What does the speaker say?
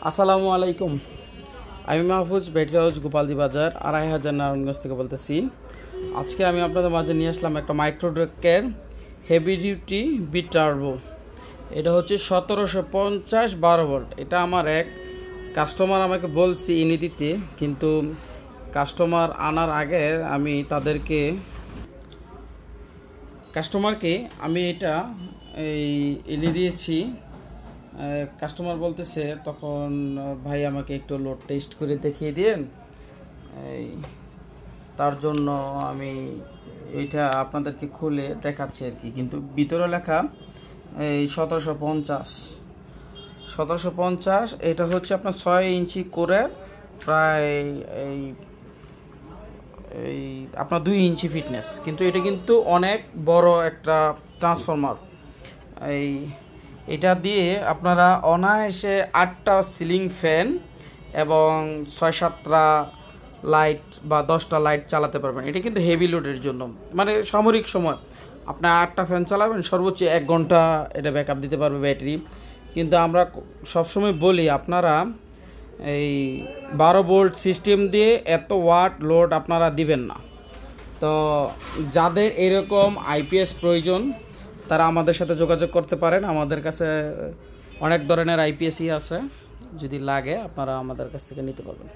আসসালামু আলাইকুম। আমি মাহফুজ, ব্যাটারি হাউস, গোপালদি বাজার, ২৫০০ নারায়ণগঞ্জ থেকে বলতেছি। আজকে আমি আপনাদের মাঝে নিয়ে আসলাম একটা মাইক্রোটেকের হেভি ডিউটি বিট টার্বো। এটা হচ্ছে ১৭৫০ 12 ভোল্ট। এটা আমার এক কাস্টমার আমাকে বলছি এনে দিতে, কিন্তু কাস্টমার আনার আগে আমি কাস্টমারকে এটা এনে দিয়েছি। কাস্টমার বলতেছে তখন, ভাই আমাকে একটু লোড টেস্ট করে দেখিয়ে দিন। তার জন্য আমি এইটা আপনাদেরকে খুলে দেখাচ্ছি আর কি। কিন্তু ভিতরে লেখা ১৭৫০। এটা হচ্ছে আপনার ৬ ইঞ্চি করে, প্রায় আপনার ২ ইঞ্চি ফিটনেস। কিন্তু এটা কিন্তু অনেক বড় একটা ট্রান্সফরমার। এটা দিয়ে আপনারা অনায়াসে ৮টা সিলিং ফ্যান এবং ৬-৭টা লাইট বা 10টা লাইট চালাতে পারবেন। এটা কিন্তু হেভি লোডের জন্য, মানে সামরিক সময় আপনার 8টা ফ্যান চালাবেন, সর্বোচ্চ 1 ঘন্টা এটা ব্যাকআপ দিতে পারবে ব্যাটারি। কিন্তু আমরা সবসময় বলি আপনারা 12 ভোল্ট সিস্টেম দিয়ে এত ওয়াট লোড আপনারা দিবেন না। তো যাদের এরকম আইপিএস প্রয়োজন তারা আমাদের সাথে যোগাযোগ করতে পারেন। আমাদের কাছে অনেক ধরনের আইপিএসই আছে, যদি লাগে আপনারা আমাদের কাছ থেকে নিতে পারবেন।